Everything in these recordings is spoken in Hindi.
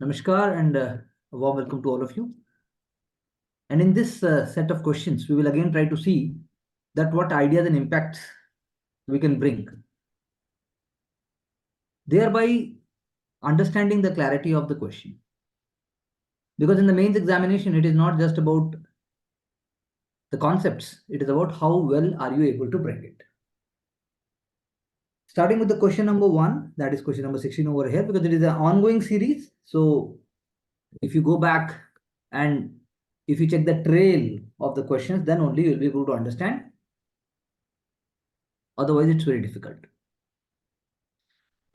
Namaskar and a warm welcome to all of you. And in this set of questions, we will again try to see that what ideas and impacts we can bring, thereby understanding the clarity of the question. Because in the mains examination, it is not just about the concepts, it is about how well are you able to bring it. Starting with the question number 1, that is question number 16 over here, because it is an ongoing series. So if you go back and if you check the trail of the questions, then only you will be able to understand. Otherwise, it's very difficult.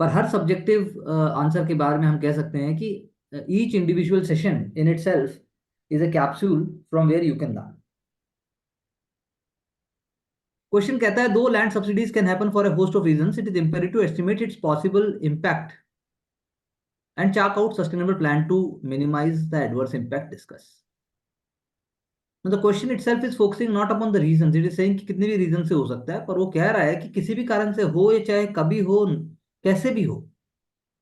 पर हर सब्जेक्टिव आंसर के बारे में हम कह सकते हैं कि each individual session in itself is a capsule from where you can learn. Question कहता है though land subsidies can happen for a host of reasons, it is imperative to estimate its possible impact and chart out sustainable plan to minimize the adverse impact discuss. मतलब question itself is focusing not upon the reasons, it is saying कि कितने भी रीजन से हो सकता है, पर वो कह रहा है कि किसी भी कारण से हो, या चाहे कभी हो, कैसे भी हो,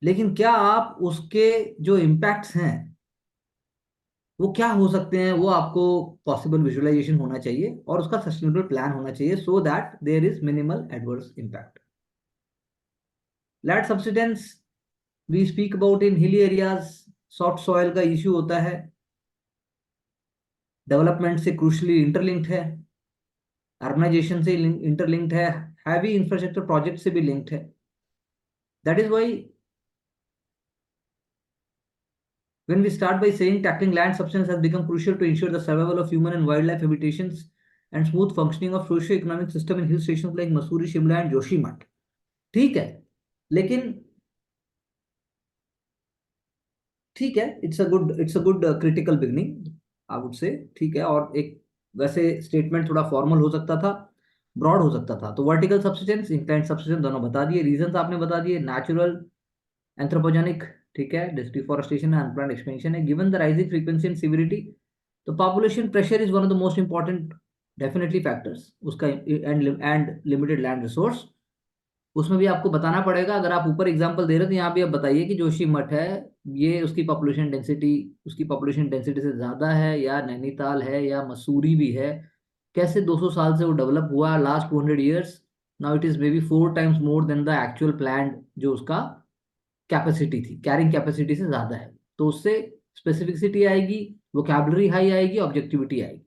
लेकिन क्या आप उसके जो इम्पैक्ट्स हैं वो क्या हो सकते हैं, वो आपको पॉसिबल विजुअलाइजेशन होना चाहिए और उसका सस्टेनेबल प्लान होना चाहिए so that there is minimal adverse impact. Land subsidence we speak about in hilly areas, soft soil का इश्यू होता है, डेवलपमेंट से क्रूशली इंटरलिंक्ड है, अर्बनाइजेशन से इंटरलिंक्ड है, हैवी इंफ्रास्ट्रक्चर प्रोजेक्ट से भी लिंक्ड है. That is why when we start by saying tackling land subsidence has become crucial to ensure the survival of human and wildlife habitations and smooth functioning of socio-economic system in hill stations like Mussoorie, Shimla and Joshimath. ठीक है, लेकिन ठीक है, it's a good critical beginning I would say. ठीक है, और एक वैसे स्टेटमेंट थोड़ा फॉर्मल हो सकता था, ब्रॉड हो सकता था. तो वर्टिकल सब्सिडेंस, इंक्लाइंड सब्सिडेंस दोनों बता दिए, रीजंस आपने बता दिए, नेचुरल, एंथ्रोपोजेनिक, ठीक है, डिफॉरेस्टेशन एंड अनप्लान्ड एक्सपेंशन है. Given the rising frequency and severity, तो population pressure is one of the most important definitely factors उसका, एंड लिमिटेड लैंड रिसोर्स. उसमें भी आपको बताना पड़ेगा. अगर आप ऊपर एग्जांपल दे रहे हो तो यहाँ भी आप बताइए कि जोशी मठ है, ये उसकी पॉपुलेशन डेंसिटी से ज्यादा है, या नैनीताल है, या मसूरी भी है. कैसे 200 साल से वो डेवलप हुआ, last 200 years. Now it is may be 4 times more than the actual plan जो उसका कैपेसिटी थी, कैरिंग कैपेसिटी से ज्यादा है. तो उससे स्पेसिफिसिटी आएगी, वोकैबुलरी हाई आएगी, ऑब्जेक्टिविटी आएगी.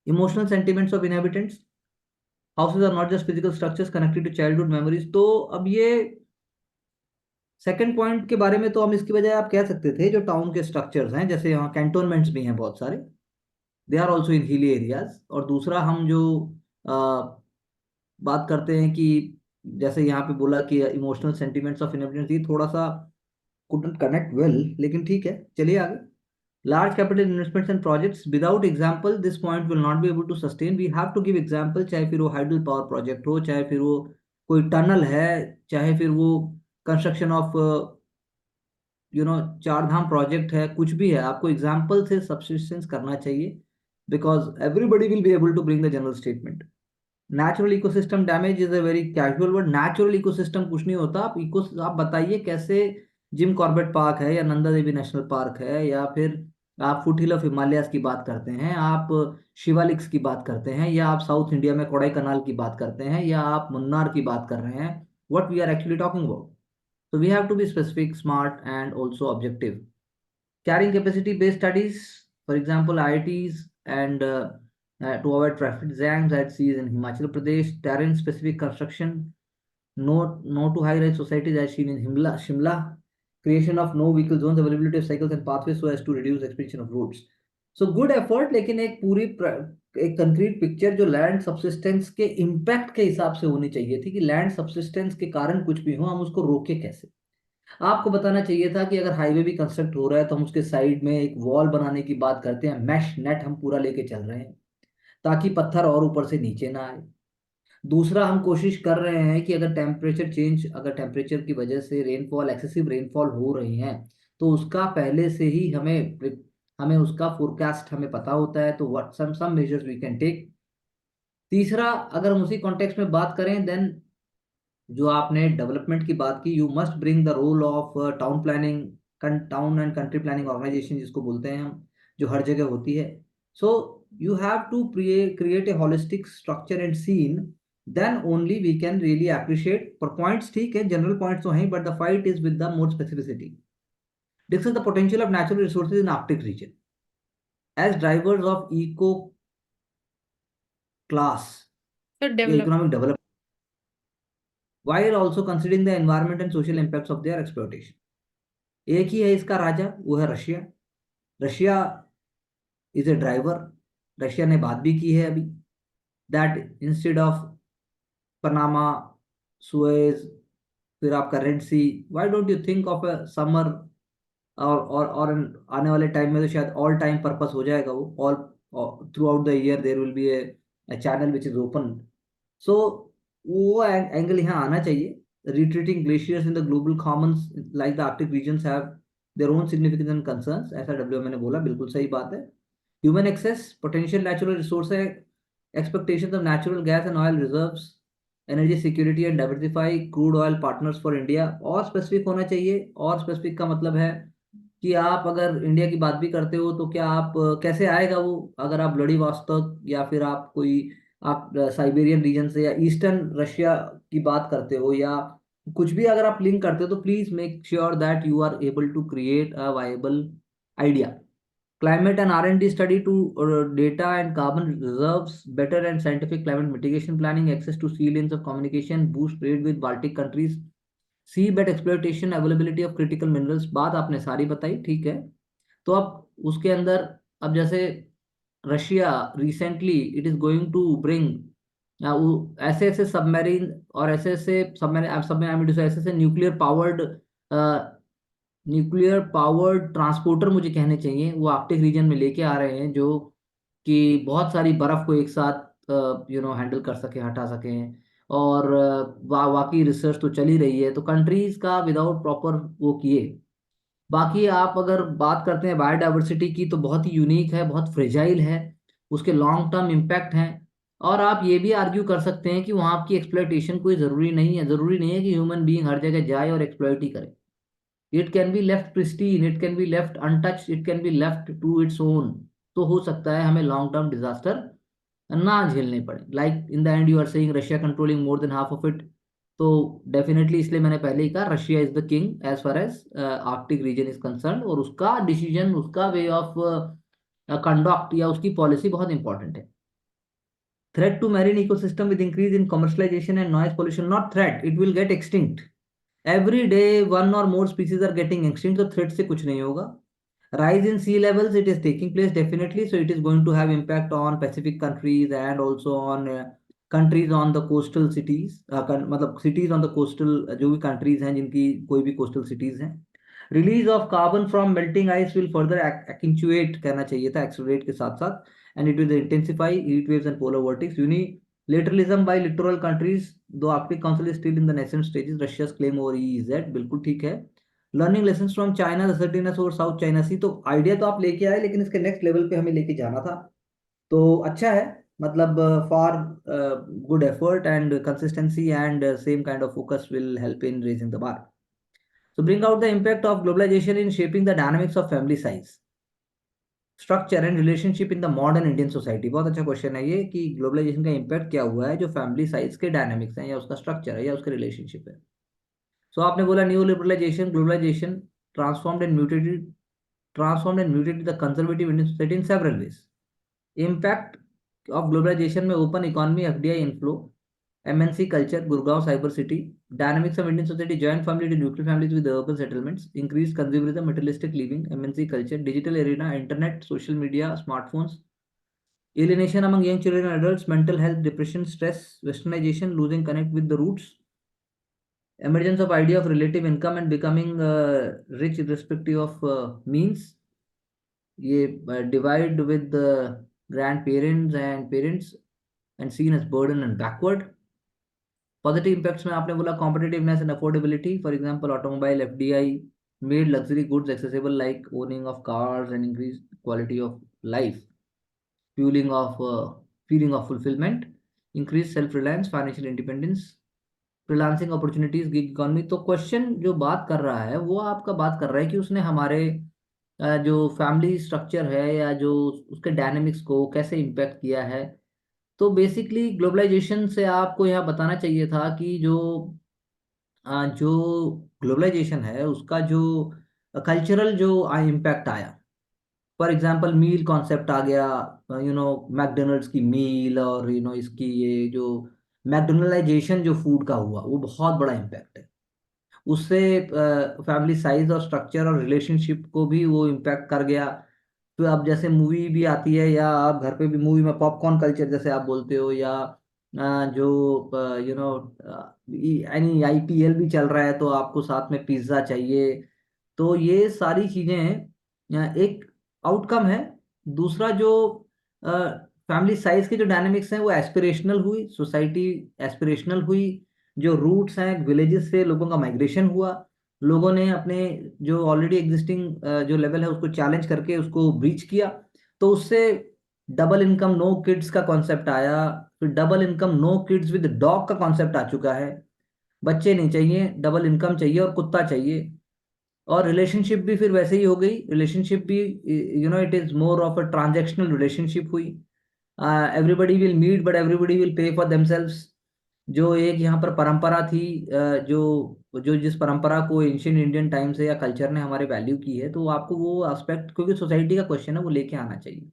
Emotional sentiments of inhabitants, houses are not just physical structures connected to childhood memories. तो अब ये सेकंड पॉइंट के बारे में तो हम इसकी बजाय आप कह सकते थे जो टाउन के स्ट्रक्चर्स हैं, जैसे यहाँ कैंटोनमेंट्स भी हैं बहुत सारे, they are also in hilly areas. और दूसरा हम जो बात करते हैं कि जैसे यहाँ पे बोला कि इमोशनल सेंटिमेंट्स ऑफ इनहेबिटेंट्स, ये थोड़ा सा couldn't connect well, लेकिन ठीक है, चलिए आगे. Large capital investments and projects without example this point will not be able to sustain. We have to give example, चाहे फिर वो हाइडल पावर प्रोजेक्ट हो, चाहे फिर वो कोई टनल है, चाहे फिर वो कंस्ट्रक्शन ऑफ चार धाम प्रोजेक्ट है, कुछ भी है, आपको एग्जाम्पल से सब्सिस्टेंस करना चाहिए. Because everybody will be able to bring the general statement. Natural ecosystem damage is a very casual word. Natural ecosystem कुछ नहीं होता. आप बताइए कैसे जिम कॉर्बेट पार्क है, या नंदा देवी नेशनल पार्क है, या फिर आप फुट हिल ऑफ हिमालयाज की बात करते हैं, आप शिवालिक्स की बात करते हैं, या आप साउथ इंडिया में कोडाई कनाल की बात करते हैं, या आप मुन्नार की बात कर रहे हैं, what we are actually talking about. So we have to be specific, smart, and also objective. Carrying capacity-based studies, for example, IITs, and to avoid traffic jams at seas in Himachal Pradesh, terrain-specific construction, no to high-rise societies as seen in Shimla, creation of no vehicle zones, availability of cycles and pathways so as to reduce expansion of roads. So good effort, लेकिन एक कंक्रीट पिक्चर जो लैंड सब्सिस्टेंस के इम्पैक्ट के हिसाब से होनी चाहिए थी, कि लैंड सब्सिस्टेंस के कारण कुछ भी हो, हम उसको रोके कैसे. आपको बताना चाहिए था कि अगर हाईवे भी कंस्ट्रक्ट हो रहा है तो हम उसके साइड में एक वॉल बनाने की बात करते हैं, मैश नेट हम पूरा लेके चल रहे हैं ताकि पत्थर और ऊपर से नीचे ना आए. दूसरा, हम कोशिश कर रहे हैं कि अगर टेम्परेचर की वजह से रेनफॉल, एक्सेसिव रेनफॉल हो रही है, तो उसका पहले से ही हमें उसका फोरकास्ट हमें पता होता है, तो what some measures we can take. तीसरा, अगर हम उसी कॉन्टेक्स्ट में बात करें, देन जो आपने डेवलपमेंट की बात की, you must bring the role of town planning, town and country planning organisation जिसको बोलते हैं हम, जो हर जगह होती है. So you have to create a holistic structure and scene, then only we can really appreciate. पर पॉइंट्स ठीक है, जनरल पॉइंट्स तो हैं, but the fight is with the more specificity. Discuss the potential of natural resources in Arctic region as drivers of eco class तो या develop economic development, while also considering the environment and social impacts of their exploitation. एक ही है इसका राजा, वो है Russia. Russia is a driver. Russia ने बात भी की है अभी, that instead of Panama, Suez, फिर आपका Red Sea, why don't you think of a summer, और आने वाले टाइम में तो शायद ऑल टाइम पर्पस हो जाएगा वो. All throughout the year there will be a channel which is open. So वो एंगल यहाँ आना चाहिए. Retreating glaciers in the global commons like the Arctic regions have their own significance and concerns. ऐसा WM ने बोला, बिल्कुल सही बात है. Human access, potential natural resources, expectations of natural gas and oil reserves, energy security and diversify crude oil partners for India. और स्पेसिफिक होना चाहिए. और स्पेसिफिक का मतलब है कि आप अगर इंडिया की बात भी करते हो तो क्या आप कैसे आएगा वो, अगर आप व्लादिवोस्तोक या फिर आप कोई, आप साइबेरियन रीजन से या ईस्टर्न रशिया की बात करते हो, या कुछ भी अगर आप लिंक करते हो, तो please make sure that you are able to create a viable idea. Climate and R&D study to data and carbon reserves, better and scientific climate mitigation planning, access to sea lanes of communication, boost trade with Baltic countries, seabed exploitation, availability of critical minerals. बात आपने सारी बताई, ठीक है. तो अब उसके अंदर, अब जैसे Russia recently it is going to bring ऐसे ऐसे सबमरीन, और ऐसे ऐसे सबमरीन सबमरीन ऐसे ऐसे न्यूक्लियर पावर्ड ट्रांसपोर्टर मुझे कहने चाहिए, वो आर्कटिक रीजन में लेके आ रहे हैं, जो कि बहुत सारी बर्फ को एक साथ हैंडल कर सके, हटा सकें. और वाकई रिसर्च तो चल ही रही है, तो कंट्रीज का विदाउट प्रॉपर वो किए. बाकी आप अगर बात करते हैं बायोडाइवर्सिटी की, तो बहुत ही यूनिक है, बहुत फ्रेजाइल है, उसके लॉन्ग टर्म इम्पैक्ट हैं. और आप ये भी आर्ग्यू कर सकते हैं कि वहाँ की एक्सप्लॉइटेशन कोई ज़रूरी नहीं है. ज़रूरी नहीं है कि ह्यूमन बीइंग हर जगह जाए और एक्सप्लॉइट ही करे. It can be left pristine, it can be left untouched, it can be left to its own. तो हो सकता है हमें लॉन्ग टर्म डिजास्टर ना झेलने पड़े. Like in the end you are saying Russia controlling more than half of it. तो डेफिनेटली, इसलिए मैंने पहले ही कहा, Russia is the king as far as Arctic region is concern, और उसका डिसीजन, उसका वे ऑफ कंडक्ट या उसकी पॉलिसी बहुत इंपॉर्टेंट है. Threat to marine ecosystem with increase in commercialization and noise pollution. Not threat, it will get extinct. Every day one or more species are getting extinct, तो threat से कुछ नहीं होगा. Rise in sea levels, it is taking place definitely, so it is going to have impact on Pacific countries and also on countries on the coastal cities. मतलब cities on the coastal, जो भी countries हैं जिनकी कोई भी coastal cities हैं. Release of carbon from melting ice will further accentuate, कहना चाहिए था accelerate के साथ साथ, and it will intensify heat waves and polar vortex. Unilateralism by littoral countries, though Arctic Council is still in the nascent stages. Russia's claim over EEZ बिल्कुल ठीक है. Learning lesson from China, assertiveness और साउथ चाइना सी. तो आइडिया तो आप लेके आए, लेकिन इसके नेक्स्ट लेवल पे हमें लेके जाना था. तो अच्छा है, मतलब for good effort and consistency and same kind of focus will help in raising the bar. So bring out the impact of globalization in shaping the dynamics of family size, structure and relationship in the modern Indian society. बहुत अच्छा क्वेश्चन है ये, कि ग्लोबलाइजेशन का इम्पैक्ट क्या हुआ है जो फैमिली साइज के डायनामिक्स हैं, या उसका स्ट्रक्चर है, या उसके रिलेशनशिप है. सो आपने बोला new liberalisation, globalisation transformed and mutated the conservative Indian society in several ways. Impact of globalisation में open economy, FDI inflow, MNC culture, Gurgaon cyber city, dynamics of Indian society, joint family to nuclear families with urban settlements, increased consumerism, materialistic living, MNC culture, digital arena, internet, social media, smartphones, alienation among young children and adults, mental health, depression, stress, westernization, losing connect with the roots, emergence of idea of relative income and becoming rich irrespective of means, ये divide with the grandparents and parents and seen as burden and backward. Positive impacts में आपने बोला competitiveness and affordability, for example automobile, FDI made luxury goods accessible like owning of cars and increase quality of life, fueling of feeling of fulfillment, increased self reliance, financial independence. Freelancing opportunities, gig economy. तो क्वेश्चन जो बात कर रहा है वो आपका बात कर रहा है कि उसने हमारे जो फैमिली स्ट्रक्चर है या जो उसके डायनेमिक्स को कैसे इम्पेक्ट किया है। तो बेसिकली ग्लोबलाइजेशन से आपको यहाँ बताना चाहिए था कि जो ग्लोबलाइजेशन है उसका जो कल्चरल जो इम्पैक्ट आया। फॉर एग्जांपल मील कॉन्सेप्ट आ गया, मैकडोनल्ड्स की मील, और इसकी ये जो मैकडोनलाइजेशन जो फूड का हुआ वो बहुत बड़ा इम्पैक्ट है। उससे फैमिली साइज और स्ट्रक्चर और रिलेशनशिप को भी वो इम्पैक्ट कर गया। तो अब जैसे मूवी भी आती है या आप घर पे भी मूवी में पॉपकॉर्न कल्चर जैसे आप बोलते हो, या जो यानी आईपीएल भी चल रहा है तो आपको साथ में पिज्ज़ा चाहिए। तो ये सारी चीज़ें एक आउटकम है। दूसरा जो फैमिली साइज के जो डायनेमिक्स हैं वो एस्पिरेशनल हुई, सोसाइटी एस्पिरेशनल हुई। जो रूट्स हैं विलेजेस से लोगों का माइग्रेशन हुआ, लोगों ने अपने जो ऑलरेडी एग्जिस्टिंग जो लेवल है उसको चैलेंज करके उसको ब्रीच किया। तो उससे डबल इनकम नो किड्स का कॉन्सेप्ट आया। फिर double income no kids with dog का कॉन्सेप्ट आ चुका है। बच्चे नहीं चाहिए, डबल इनकम चाहिए और कुत्ता चाहिए। और रिलेशनशिप भी फिर वैसे ही हो गई। रिलेशनशिप भी it is more of a transactional relationship हुई। Everybody will meet but everybody will pay for themselves. जो एक यहाँ पर परंपरा थी, जो जो जिस परंपरा को एंशियंट इंडियन टाइम से या कल्चर ने हमारे वैल्यू की है, तो आपको वो एस्पेक्ट, क्योंकि सोसाइटी का क्वेश्चन है, वो लेके आना चाहिए।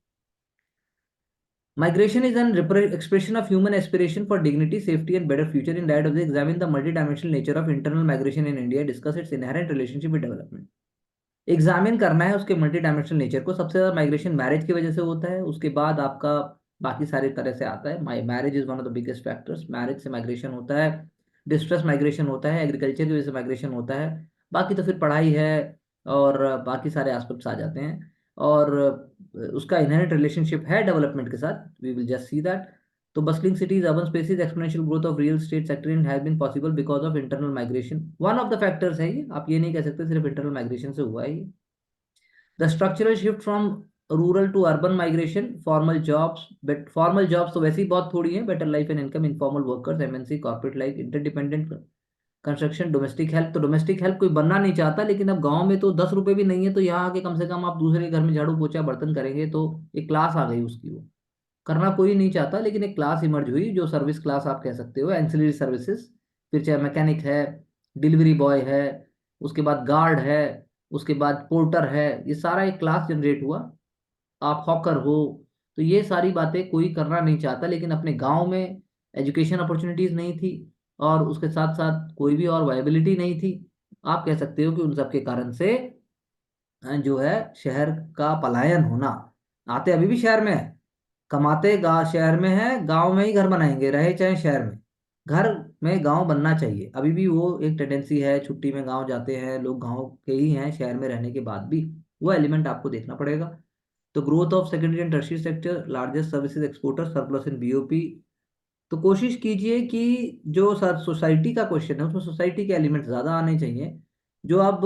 Migration is an expression of human aspiration for dignity, safety, and better future. In that, examine the multidimensional nature of internal migration in India, discuss its inherent relationship with development. Examine करना है उसके मल्टी डायमेंशनल नेचर को। सबसे ज्यादा माइग्रेशन मैरिज की वजह से होता है, उसके बाद आपका बाकी सारे तरह से आता है। Marriage is one of the biggest factors. Marriage से माइग्रेशन होता है, डिस्ट्रेस माइग्रेशन होता है, एग्रीकल्चर की वजह से माइग्रेशन होता है। बाकी तो फिर पढ़ाई है और बाकी सारे एस्पेक्ट्स आ जाते हैं। और उसका इनहेरेंट रिलेशनशिप है डेवलपमेंट के साथ, we will just see that. तो bustling cities, urban spaces, exponential growth of real estate sector in has been possible because of internal migration. One of the factors है ये, आप ये नहीं कह सकते सिर्फ internal migration से हुआ है ये। The structural shift from rural to urban migration, formal jobs, but formal jobs तो वैसे ही बहुत थोड़ी हैं, better life and income, informal workers, MNC, corporate life, interdependent construction, domestic help. तो डोमेस्टिक हेल्प कोई बनना नहीं चाहता, लेकिन अब गांव में तो 10 रुपए भी नहीं है, तो यहाँ आके कम से कम आप दूसरे के घर में झाड़ू पोछा बर्तन करेंगे तो एक क्लास आ गई उसकी। वो करना कोई नहीं चाहता, लेकिन एक क्लास इमर्ज हुई जो सर्विस क्लास आप कह सकते हो, एंसिलरी सर्विसेज। फिर चाहे मैकेनिक है, डिलीवरी बॉय है, उसके बाद गार्ड है, उसके बाद पोर्टर है, ये सारा एक क्लास जनरेट हुआ। आप हॉकर हो। तो ये सारी बातें कोई करना नहीं चाहता, लेकिन अपने गांव में एजुकेशन अपॉर्चुनिटीज नहीं थी और उसके साथ साथ कोई भी और वायबिलिटी नहीं थी। आप कह सकते हो कि उन सब के कारण से जो है शहर का पलायन होना। आते अभी भी शहर में है, कमाते शहर में है, गांव में ही घर बनाएंगे, रहे चाहे शहर में। घर में गांव बनना चाहिए, अभी भी वो एक टेंडेंसी है। छुट्टी में गांव जाते हैं लोग, गांव के ही हैं शहर में रहने के बाद भी, वो एलिमेंट आपको देखना पड़ेगा। तो growth of secondary and tertiary sector, largest services exporter, surplus in BOP. तो कोशिश कीजिए कि जो सर सोसाइटी का क्वेश्चन है उसमें सोसाइटी के एलिमेंट ज्यादा आने चाहिए। जो अब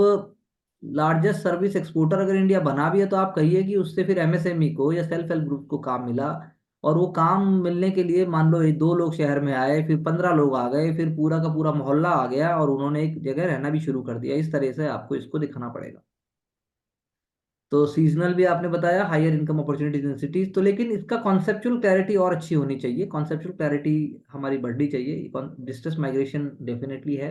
लार्जेस्ट सर्विस एक्सपोर्टर अगर इंडिया बना भी है, तो आप कहिए कि उससे फिर एमएसएमई को या सेल्फ हेल्प ग्रुप को काम मिला। और वो काम मिलने के लिए मान लो 2 लोग शहर में आए, फिर 15 लोग आ गए, फिर पूरा का पूरा मोहल्ला आ गया और उन्होंने एक जगह रहना भी शुरू कर दिया। इस तरह से आपको इसको दिखाना पड़ेगा। तो सीजनल भी आपने बताया, higher income opportunities in cities. तो लेकिन इसका कॉन्सेप्चुअल क्लैरिटी और अच्छी होनी चाहिए, कॉन्सेप्चुअल क्लैरिटी हमारी बढ़नी चाहिए। डिस्टेंस माइग्रेशन डेफिनेटली है।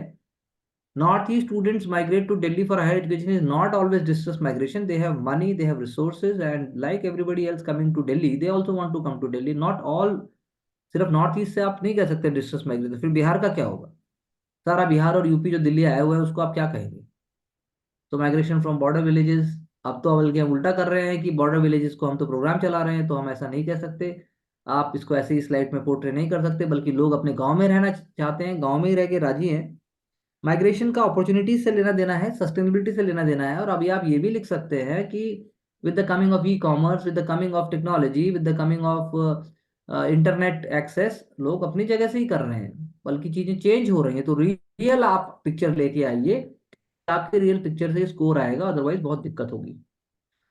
North East students migrate to Delhi for higher education is not always distance migration. They have money, they have resources, and like everybody else coming to Delhi, they also want to come to Delhi. Not all, सिर्फ नॉर्थ ईस्ट से आप नहीं कह सकते डिस्टेंस माइग्रेशन। फिर बिहार का क्या होगा? सारा बिहार और यूपी जो दिल्ली आया हुआ है उसको आप क्या कहेंगे? तो माइग्रेशन फ्रॉम बॉर्डर विलेजेस। अब तो बल्कि हम उल्टा कर रहे हैं कि बॉर्डर विलेजेस को हम तो प्रोग्राम चला रहे हैं, तो हम ऐसा नहीं कह सकते। आप इसको ऐसे ही स्लाइड में पोर्ट्रे नहीं कर सकते, बल्कि लोग अपने गांव में रहना चाहते हैं, गांव में ही रह के राजी हैं। माइग्रेशन का अपॉर्चुनिटीज से लेना देना है, सस्टेनेबिलिटी से लेना देना है। और अभी आप ये भी लिख सकते हैं कि with the coming of e commerce, with the coming of technology, with the coming of internet access, लोग अपनी जगह से ही कर रहे हैं, बल्कि चीजें चेंज हो रही हैं। तो रियल आप पिक्चर लेके आइए, आपके रियल पिक्चर से स्कोर आएगा, अदरवाइज बहुत दिक्कत होगी।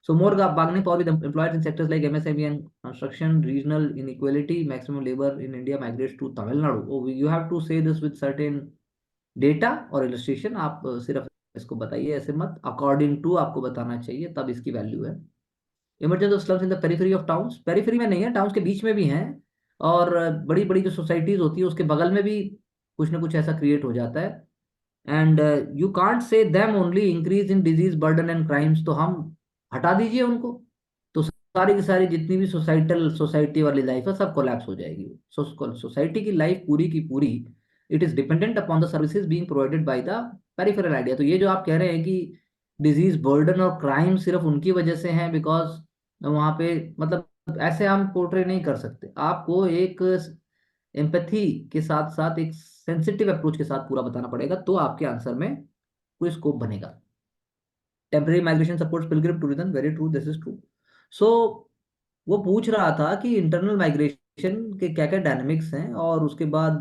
So more bargaining power with employers in sectors like MSME and construction, regional inequality, maximum labor in India migrates to Tamil Nadu. Oh, you have to say this with certain data और इलस्ट्रेशन आप सिर्फ इसको बताइए, ऐसे मत, अकॉर्डिंग टू आपको बताना चाहिए, तब इसकी वैल्यू है। Emergence of slums in the periphery of towns, periphery में नहीं है, टाउन्स के बीच में भी हैं, और बड़ी बड़ी जो सोसाइटीज होती है उसके बगल में भी कुछ ना कुछ ऐसा क्रिएट हो जाता है। And you can't say them only increase in disease burden and crimes, तो हम हटा दीजिए उनको, तो सारी की सारी जितनी भी सोसाइटी वाली लाइफ है सब कोलैप्स हो जाएगी। सोसाइटी की लाइफ पूरी की पूरी, it is dependent upon the services being provided by the peripheral idea. तो ये जो आप कह रहे हैं कि डिजीज बर्डन और क्राइम सिर्फ उनकी वजह से हैं, बिकॉज वहां पे, मतलब ऐसे हम पोर्ट्रे नहीं कर सकते। आपको एक एम्पैथी के साथ साथ एक सेंसिटिव अप्रोच के साथ पूरा बताना पड़ेगा, तो आपके आंसर में कोई स्कोप बनेगा। Temporary migration supports pilgrim tourism, very true, this is true. So वो पूछ रहा था कि इंटरनल माइग्रेशन के क्या क्या डायनामिक्स हैं, और उसके बाद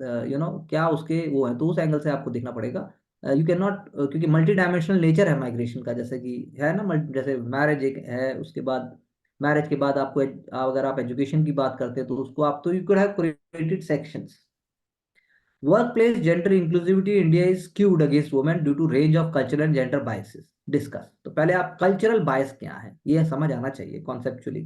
क्या उसके वो है, तो उस एंगल से आपको देखना पड़ेगा। यू कैन नॉट, क्योंकि मल्टी डायमेंशनल नेचर है माइग्रेशन का, जैसे कि है ना, जैसे मैरिज एक है, उसके बाद मैरिज के बाद आपको अगर आप एजुकेशन की बात करते हैं तो उसको आप, तो you could have created sections. Workplace gender inclusivity in India is skewed against women due to range of cultural and gender biases. Discuss, तो पहले आप कल्चरल बायस क्या है ये समझ आना चाहिए कॉन्सेप्चुअली।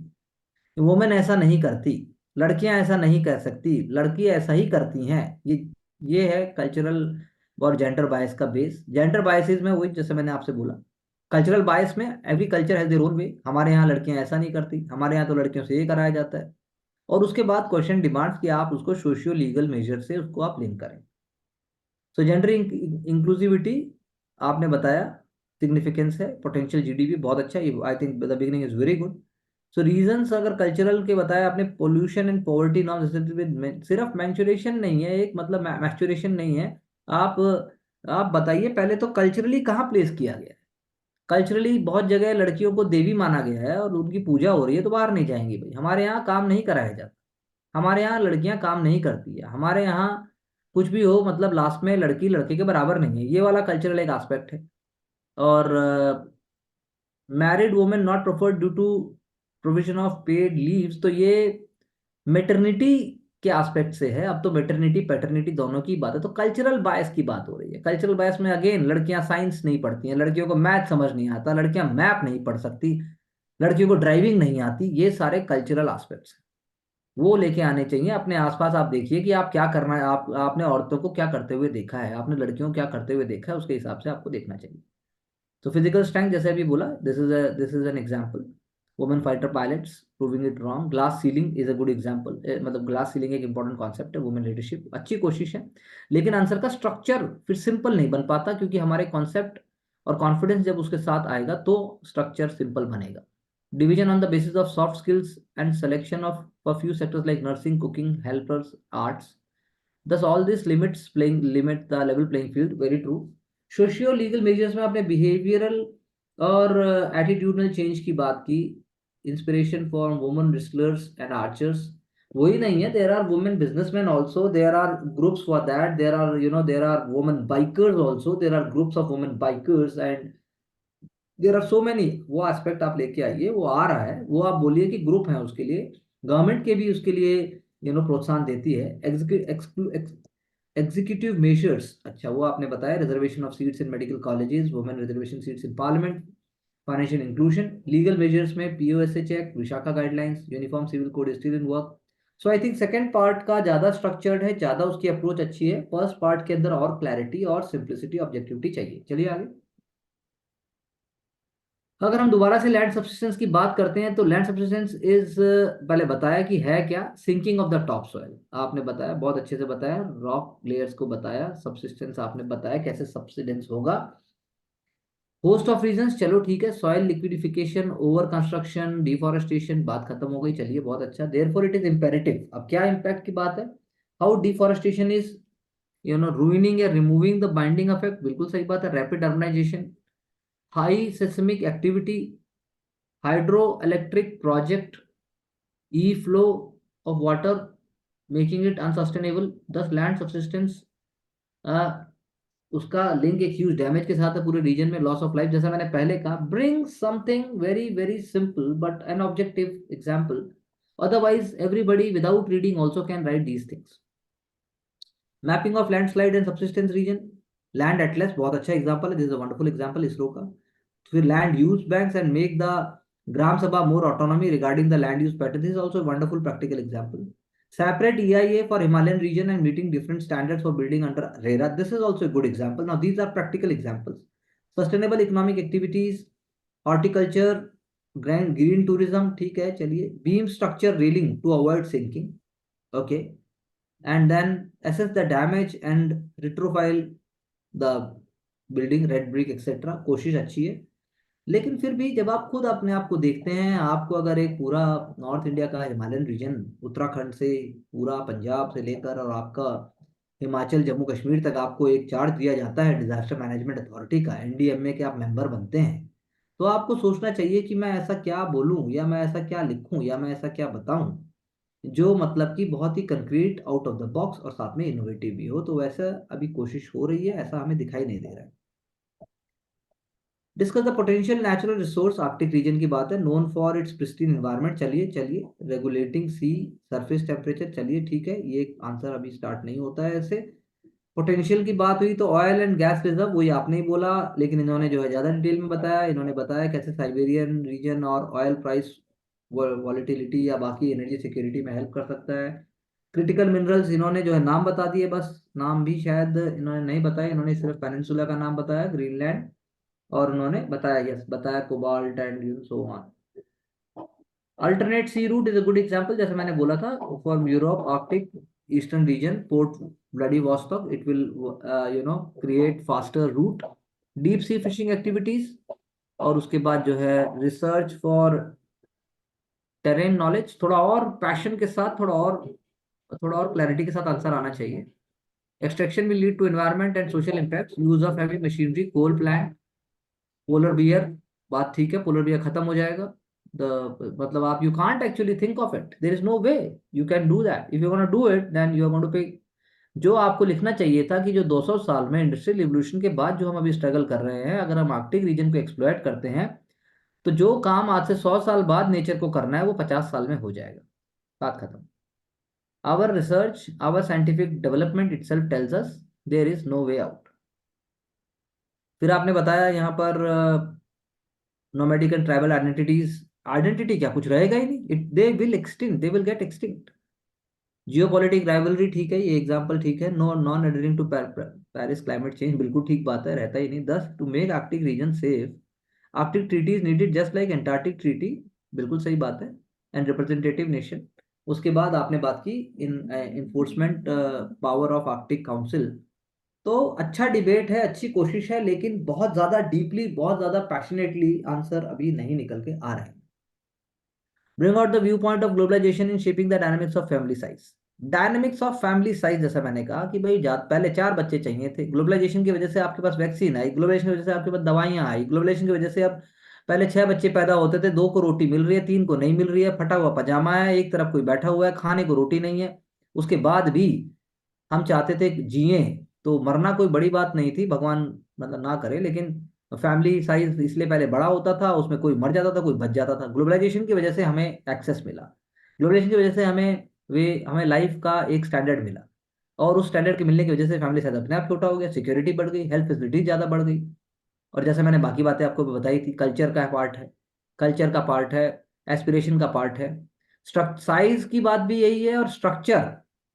वुमेन ऐसा नहीं करती, लड़कियां ऐसा नहीं कर सकती, लड़की ऐसा ही करती हैं, ये है कल्चरल और जेंडर बायस का बेस। जेंडर बायसेस में वही, जैसे मैंने आपसे बोला, कल्चरल बायस में every culture has their own way. हमारे यहाँ लड़कियां ऐसा नहीं करती, हमारे यहाँ तो लड़कियों से ये कराया जाता है। और उसके बाद क्वेश्चन डिमांड्स कि आप उसको सोशियो लीगल मेजर से उसको आप लिंक करें। सो जेंडर इंक्लूसिविटी आपने बताया, सिग्निफिकेंस है, पोटेंशियल जीडीपी बहुत अच्छा, ये I think the beginning is very good. So reasons अगर कल्चरल के बताया आपने, pollution and poverty not with, सिर्फ मैंचुरेशन नहीं है एक, मतलब मैच्योरेशन नहीं है। आप आप बताइए पहले तो कल्चरली कहाँ प्लेस किया गया है। कल्चरली बहुत जगह लड़कियों को देवी माना गया है और उनकी पूजा हो रही है, तो बाहर नहीं जाएंगी भाई, हमारे यहाँ काम नहीं कराया जाता, हमारे यहाँ लड़कियां काम नहीं करती है, हमारे यहाँ कुछ भी हो, मतलब लास्ट में लड़की लड़के के बराबर नहीं है, ये वाला कल्चरल एक एस्पेक्ट है। और married women not preferred due to provision of paid leaves, तो ये मेटर्निटी के एस्पेक्ट से है। अब तो मेटर्निटी पैटर्निटी दोनों की बात है, तो कल्चरल बायस की बात हो रही है। कल्चरल बायस में अगेन लड़कियां साइंस नहीं पढ़ती हैं, लड़कियों को मैथ समझ नहीं आता, लड़कियां मैप नहीं पढ़ सकती, लड़कियों को ड्राइविंग नहीं आती, ये सारे कल्चरल एस्पेक्ट्स हैं, वो लेके आने चाहिए अपने आसपास। आप देखिए कि आप क्या करना है, आपने औरतों को क्या करते हुए देखा है, आपने लड़कियों को क्या करते हुए देखा है, उसके हिसाब से आपको देखना चाहिए। तो फिजिकल स्ट्रेंथ जैसे अभी बोला, this is an example. Women fighter pilots proving it wrong, glass ceiling is a good example, मतलब ग्लास सीलिंग एक इंपॉर्टेंट कॉन्सेप्ट है, वुमेन लीडरशिप अच्छी कोशिश है, लेकिन आंसर का स्ट्रक्चर फिर सिंपल नहीं बन पाता, क्योंकि हमारे कॉन्सेप्ट और कॉन्फिडेंस जब उसके साथ आएगा तो स्ट्रक्चर सिंपल बनेगा। Division on the basis of soft skills and selection of for few sectors like nursing, cooking, helpers, arts. Thus, all this limit the level playing field. Very true. Socio legal measures में आपने बिहेवियरल और एटीट्यूडनल चेंज की बात की, inspiration for women wrestlers and archers, वही नहीं है, there are women businessman also, there are groups for that, there are there are women bikers also, there are groups of women bikers, and there are so many. वो एस्पेक्ट आप लेके आइए, वो आ रहा है, वो आप बोलिए कि ग्रुप है उसके लिए, गवर्नमेंट के भी उसके लिए प्रोत्साहन देती है। एग्जीक्यूटिव मेजर्स, अच्छा वो आपने बताया, reservation of seats in medical colleges, women reservation seats in parliament, financial inclusion, legal measures में POSA check, Vishakha guidelines, uniform civil code still in work. So I think second part का ज्यादा स्ट्रक्चर्ड है, ज्यादा उसकी अप्रोच अच्छी है, फर्स्ट पार्ट के अंदर और क्लैरिटी और सिंप्लिसिटी ऑब्जेक्टिविटी चाहिए। चलिए आगे। अगर हम दोबारा से लैंड सब्सिस्टेंस की बात करते हैं, तो लैंड सब्सिस्टेंस इज, पहले बताया कि है क्या, sinking of the top soil, आपने बताया, बहुत अच्छे से बताया, रॉक लेयर्स को बताया, सब्सिस्टेंस आपने बताया कैसे सब्सिडेंस होगा। होस्ट ऑफ रीजंस, चलो ठीक है, सॉइल लिक्विडिफिकेशन, ओवर कंस्ट्रक्शन, डिफॉरेस्टेशन, बात खत्म हो गई, चलिए बहुत अच्छा। देयरफॉर इट इज इंपेरेटिव, अब क्या इम्पैक्ट की बात है, हाउ डिफॉरेस्टेशन इज रूइनिंग या रिमूविंग द बाइंडिंग इफेक्ट, बिल्कुल सही बात है, rapid urbanisation, high seismic activity, hydroelectric project, e-flow of water, making it unsustainable, thus land subsistence, uh, उसका लिंक एक ह्यूज डैमेज के साथ है पूरे रीजन में, लॉस ऑफ लाइफ, जैसा मैंने पहले कहा, bring something very very simple but an objective example, otherwise everybody without reading also can write these things. Mapping of landslide and subsistence region, land atlas बहुत अच्छा एग्जांपल है, this is a wonderful example ISRO का। फिर land use banks and make the gram sabha more autonomy regarding the land use pattern, this is also wonderful practical example. Separate EIA for Himalayan region and meeting different standards for building under RERA. This is also a good example. Now, these are practical examples. Sustainable economic activities, horticulture, green tourism, ठीक है चलिए, beam structure railing to avoid sinking, okay, and then assess the damage and retrofile the building, red brick etc. कोशिश अच्छी है। लेकिन फिर भी जब आप खुद अपने आप को देखते हैं, आपको अगर एक पूरा नॉर्थ इंडिया का हिमालयन रीजन, उत्तराखंड से पूरा पंजाब से लेकर और आपका हिमाचल जम्मू कश्मीर तक आपको एक चार्ज दिया जाता है डिजास्टर मैनेजमेंट अथॉरिटी का, एनडीएमए के आप मेंबर बनते हैं, तो आपको सोचना चाहिए कि मैं ऐसा क्या बोलूं या मैं ऐसा क्या लिखूं या मैं ऐसा क्या बताऊं जो मतलब कि बहुत ही concrete out of the box और साथ में इनोवेटिव भी हो। तो वैसा अभी कोशिश हो रही है, ऐसा हमें दिखाई नहीं दे रहा है। Discuss the potential natural resource, Arctic region की बात है, known for its pristine environment, चलिए चलिए, रेगुलेटिंग सी सरफेस टेम्परेचर, चलिए ठीक है, ये आंसर अभी स्टार्ट नहीं होता है ऐसे। पोटेंशियल की बात हुई तो ऑयल एंड गैस रिजर्व, वही आपने ही बोला, लेकिन इन्होंने जो है ज्यादा डिटेल में बताया, इन्होंने बताया कैसे साइबेरियन रीजन और ऑयल प्राइस वॉलिटिलिटी या बाकी एनर्जी सिक्योरिटी में हेल्प कर सकता है। क्रिटिकल मिनरल्स इन्होंने जो है नाम बता दिए, बस नाम भी शायद इन्होंने नहीं बताया, इन्होंने सिर्फ पेनिनसुला का नाम बताया, ग्रीनलैंड, और उन्होंने बताया, यस बताया, cobalt and you so on. Alternate sea route is a good example, जैसे मैंने बोला था, for Europe Arctic eastern region port Vladivostok, it will create faster route. Deep sea fishing activities, और उसके बाद जो है रिसर्च फॉर टेरेन नॉलेज, थोड़ा और पैशन के साथ, थोड़ा और क्लैरिटी के साथ आंसर आना चाहिए। Extraction will lead to environment and social impact, use of heavy machinery, coal plant, polar bear, बात ठीक है, पोलर बियर खत्म हो जाएगा। द मतलब आप you can't actually think of it, there is no way you can do that, if you want to do it then you are going to pay. जो आपको लिखना चाहिए था कि जो 200 साल में इंडस्ट्रियल रिवोल्यूशन के बाद जो हम अभी स्ट्रगल कर रहे हैं, अगर हम आर्कटिक रीजन को एक्सप्लॉयट करते हैं, तो जो काम आज से 100 साल बाद नेचर को करना है वो 50 साल में हो जाएगा, बात खत्म। Our research, our scientific development itself tells us there is no way out. फिर आपने बताया यहाँ पर nomadic and tribal identities, identity क्या, कुछ रहेगा ही नहीं, it they will extinct, they will get extinct. Geopolitic rivalry ठीक है, ये एग्जांपल ठीक है, no non adhering to Paris climate change, बिल्कुल ठीक बात है, रहता ही नहीं। 10 to make Arctic region safe, Arctic treaty is needed just like Antarctic treaty, बिल्कुल सही बात है, एंड रिप्रेजेंटेटिव नेशन। उसके बाद आपने बात की in enforcement power of Arctic council, तो अच्छा डिबेट है, अच्छी कोशिश है, लेकिन बहुत ज्यादा डीपली, बहुत ज्यादा पैशनेटली आंसर अभी नहीं निकल के आ रहे हैं। Bring out the view point of globalisation in shaping the dynamics of family size, dynamics of family size, जैसा मैंने कहा कि भाई पहले 4 बच्चे चाहिए थे, ग्लोबलाइजेशन की वजह से आपके पास वैक्सीन आई, ग्लोबलाइजेशन की वजह से आपके पास दवाइयां आई, ग्लोबलाइजेशन की वजह से अब पहले 6 बच्चे पैदा होते थे, 2 को रोटी मिल रही है, 3 को नहीं मिल रही है, फटा हुआ पजामा है, एक तरफ कोई बैठा हुआ है, खाने को रोटी नहीं है। उसके बाद भी हम चाहते थे जिए, तो मरना कोई बड़ी बात नहीं थी, भगवान मतलब ना करे, लेकिन फैमिली साइज इसलिए पहले बड़ा होता था, उसमें कोई मर जाता था, कोई बच जाता था। ग्लोबलाइजेशन की वजह से हमें एक्सेस मिला, ग्लोबलाइजेशन की वजह से हमें लाइफ का एक स्टैंडर्ड मिला, और उस स्टैंडर्ड के मिलने की वजह से फैमिली साइज अपने आप छोटा हो गया, सिक्योरिटी बढ़ गई, हेल्थ फैसिलिटी ज़्यादा बढ़ गई। और जैसे मैंने बाकी बातें आपको बताई थी, कल्चर का पार्ट है, कल्चर का पार्ट है, एस्पिरेशन का पार्ट है, स्ट्रक्चर साइज की बात भी यही है, और स्ट्रक्चर,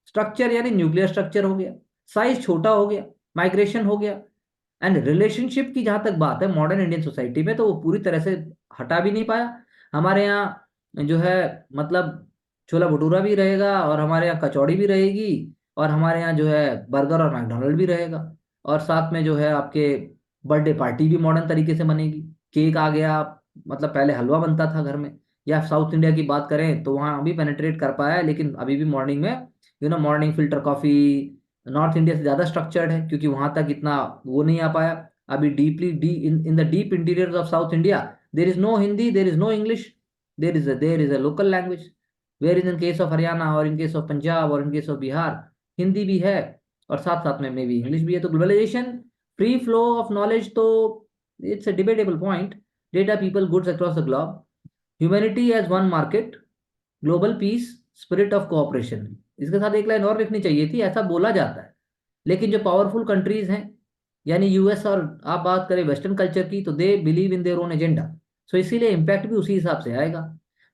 स्ट्रक्चर यानी न्यूक्लियर स्ट्रक्चर हो गया, साइज छोटा हो गया, माइग्रेशन हो गया। एंड रिलेशनशिप की जहां तक बात है मॉडर्न इंडियन सोसाइटी में, तो वो पूरी तरह से हटा भी नहीं पाया। हमारे यहाँ जो है मतलब छोला भटूरा भी रहेगा, और हमारे यहाँ कचौड़ी भी रहेगी, और हमारे यहाँ जो है बर्गर और मैकडोनल्ड भी रहेगा, और साथ में जो है आपके बर्थडे पार्टी भी मॉडर्न तरीके से बनेगी, केक आ गया, मतलब पहले हलवा बनता था घर में। या साउथ इंडिया की बात करें तो वहाँ अभी पेनिट्रेट कर पाया है, लेकिन अभी भी मॉर्निंग में morning filter coffee north India से ज़्यादा स्ट्रक्चर्ड है, क्योंकि वहाँ तक इतना वो नहीं आ पाया। अभी डीपली डी in the deep interior of South India there is no Hindi, there is no English, there is a local language, where is in case of Haryana और इन केस ऑफ पंजाब और in case of Bihar Hindi भी है, और साथ साथ में मे भी इंग्लिश भी है। तो globalisation, free flow of knowledge, तो it's a debatable point, data people goods across the globe, humanity as one market, global peace, spirit of cooperation. इसके साथ एक लाइन और लिखनी चाहिए थी, ऐसा बोला जाता है लेकिन जो पावरफुल कंट्रीज हैं, यानी यूएस, और आप बात करें वेस्टर्न कल्चर की, तो they believe in their own agenda. So इसीलिए इम्पैक्ट भी उसी हिसाब से आएगा।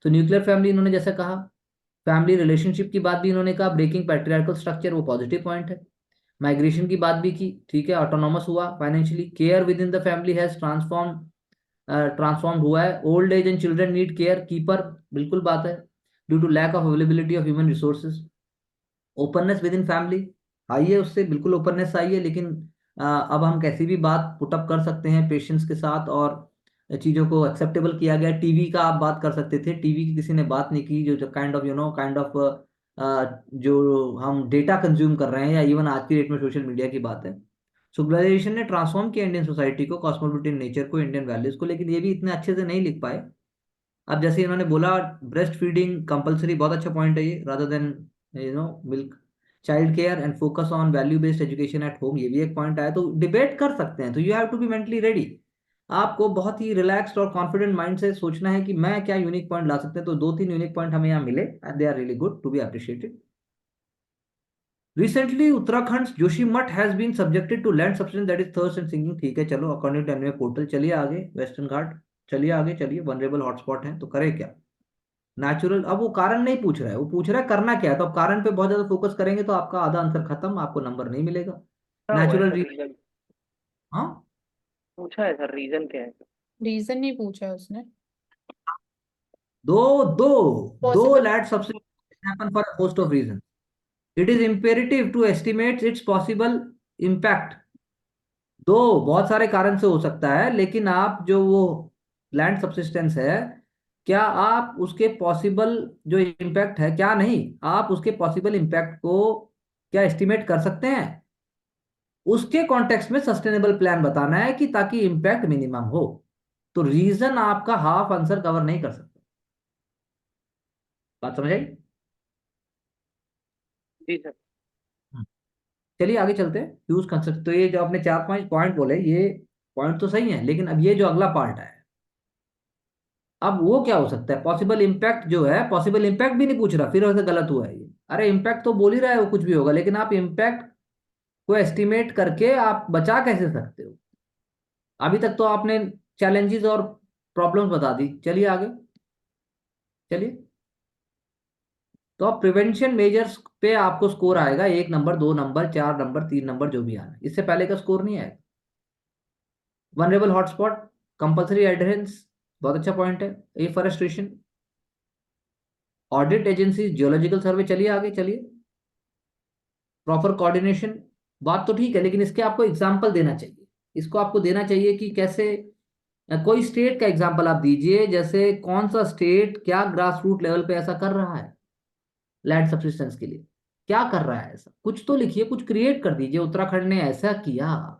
तो न्यूक्लियर फैमिली इन्होंने जैसे कहा, फैमिली रिलेशनशिप की बात भी इन्होंने कहा, ब्रेकिंग पैट्रियार्कल स्ट्रक्चर, वो पॉजिटिव पॉइंट है। माइग्रेशन की बात भी की, ठीक है, ऑटोनॉमस हुआ financially, care within the family has transform हुआ है, old age and children need care keeper, बिल्कुल बात है, due to lack of availability of human resources. Openness within family आई है, उससे बिल्कुल ओपननेस आई है, लेकिन अब हम कैसी भी बात पुटअप कर सकते हैं पेशेंस के साथ, और चीज़ों को एक्सेप्टेबल किया गया। टीवी का आप बात कर सकते थे, टीवी की किसी ने बात नहीं की, जो काइंड ऑफ काइंड ऑफ जो हम डेटा कंज्यूम कर रहे हैं, या इवन आज की डेट में सोशल मीडिया की बात है। ग्लोबलाइजेशन ने ट्रांसफॉर्म किया इंडियन सोसाइटी को, कॉस्मोपॉलिटन नेचर को, इंडियन वैल्यूज को, लेकिन ये भी इतने अच्छे से नहीं लिख पाए। अब जैसे इन्होंने बोला, ब्रेस्ट फीडिंग कंपलसरी, बहुत अच्छा पॉइंट है ये, rather than milk, child care and focus on value based education at home, ये भी एक पॉइंट आया, तो डिबेट कर सकते हैं। तो you have to be mentally ready. आपको बहुत ही रिलैक्स्ड और कॉन्फिडेंट माइंड से सोचना है कि मैं क्या यूनिक पॉइंट ला सकते हैं। तो दो तीन यूनिक पॉइंट हमें यहाँ मिले, and they are really good to be appreciated. Recently Uttarakhand Joshimath has been subjected to land subsidence that is thirst and sinking, ठीक है, चलो अकॉर्डिंग टू एनवे पोर्टल। चलिए आगे, वेस्टर्न घाट, चलिए आगे, चलिए, वनरेबल हॉटस्पॉट है, तो करे क्या? नेचुरल, अब वो कारण नहीं पूछ रहा है, वो पूछ रहा है करना क्या है। तो आप कारण पे बहुत ज्यादा फोकस करेंगे तो आपका आधा आंसर खत्म, आपको नंबर नहीं मिलेगा। क्या हुआ है नेचुरल सर रीजन? हाँ, पूछा है सर, रीजन क्या है? रीजन नहीं पूछा उसने। दो दो दो possible. Let substitution happen for a host of reasons. It is imperative to estimate its possible impact. दो बहुत सारे कारण से हो सकता है, लेकिन आप जो वो लैंड सब्सिस्टेंस है, क्या आप उसके पॉसिबल जो इम्पैक्ट है, क्या नहीं, आप उसके पॉसिबल इम्पैक्ट को क्या एस्टिमेट कर सकते हैं? उसके कॉन्टेक्स्ट में सस्टेनेबल प्लान बताना है, कि ताकि इम्पैक्ट मिनिमम हो। तो रीजन आपका हाफ आंसर कवर नहीं कर सकता। बात समझ आई? जी सर। हम्म। चलिए आगे चलते हैं, यूज कंसेप्ट। तो ये जो आपने चार पांच पॉइंट बोले, ये पॉइंट तो सही है, लेकिन अब ये जो अगला पार्ट है, अब वो क्या हो सकता है? पॉसिबल इम्पैक्ट जो है, पॉसिबल इम्पैक्ट भी नहीं पूछ रहा, फिर वैसे गलत हुआ है ये। अरे इम्पैक्ट तो बोल ही रहा है वो कुछ भी होगा, लेकिन आप इम्पैक्ट को एस्टिमेट करके आप बचा कैसे सकते हो? अभी तक तो आपने चैलेंजेस और प्रॉब्लम्स बता दी, चलिए आगे, चलिए। तो अब प्रिवेंशन मेजर्स पे आपको स्कोर आएगा, 1 नंबर, 2 नंबर, 4 नंबर, 3 नंबर, जो भी आना है, इससे पहले का स्कोर नहीं आएगा। वनरेबल हॉटस्पॉट, कंपल्सरी एडहेरेंस, बहुत अच्छा पॉइंट है। एफॉरेस्टेशन, ऑडिट एजेंसी, जियोलॉजिकल सर्वे, चलिए आगे, चलिए। प्रॉपर कोऑर्डिनेशन, बात तो ठीक है, लेकिन इसके आपको एग्जाम्पल देना चाहिए। इसको आपको देना चाहिए कि कैसे, कोई स्टेट का एग्जाम्पल आप दीजिए, जैसे कौन सा स्टेट क्या ग्रास रूट लेवल पे ऐसा कर रहा है लैंड सब्सिस्टेंस के लिए, क्या कर रहा है, ऐसा कुछ तो लिखिए, कुछ क्रिएट कर दीजिए, उत्तराखंड ने ऐसा किया।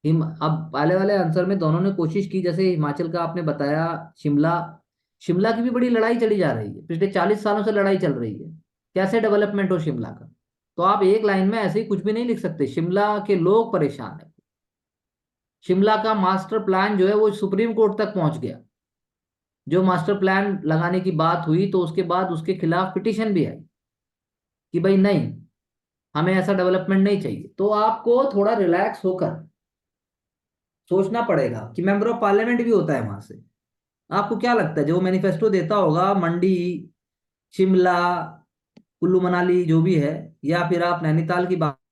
हिम अब पहले वाले आंसर में दोनों ने कोशिश की, जैसे हिमाचल का आपने बताया, शिमला, शिमला की भी बड़ी लड़ाई चली जा रही है, पिछले 40 सालों से लड़ाई चल रही है, कैसे डेवलपमेंट हो शिमला का। तो आप एक लाइन में ऐसे ही कुछ भी नहीं लिख सकते, शिमला के लोग परेशान है। शिमला का मास्टर प्लान जो है वो सुप्रीम कोर्ट तक पहुंच गया। जो मास्टर प्लान लगाने की बात हुई, तो उसके बाद उसके खिलाफ पिटीशन भी आई, कि भाई नहीं, हमें ऐसा डेवलपमेंट नहीं चाहिए। तो आपको थोड़ा रिलैक्स होकर सोचना पड़ेगा, कि मेंबर ऑफ पार्लियामेंट भी होता है वहां से। आपको क्या लगता है, जो मैनिफेस्टो देता होगा मंडी, शिमला, कुल्लू मनाली जो भी है, या फिर आप नैनीताल की बात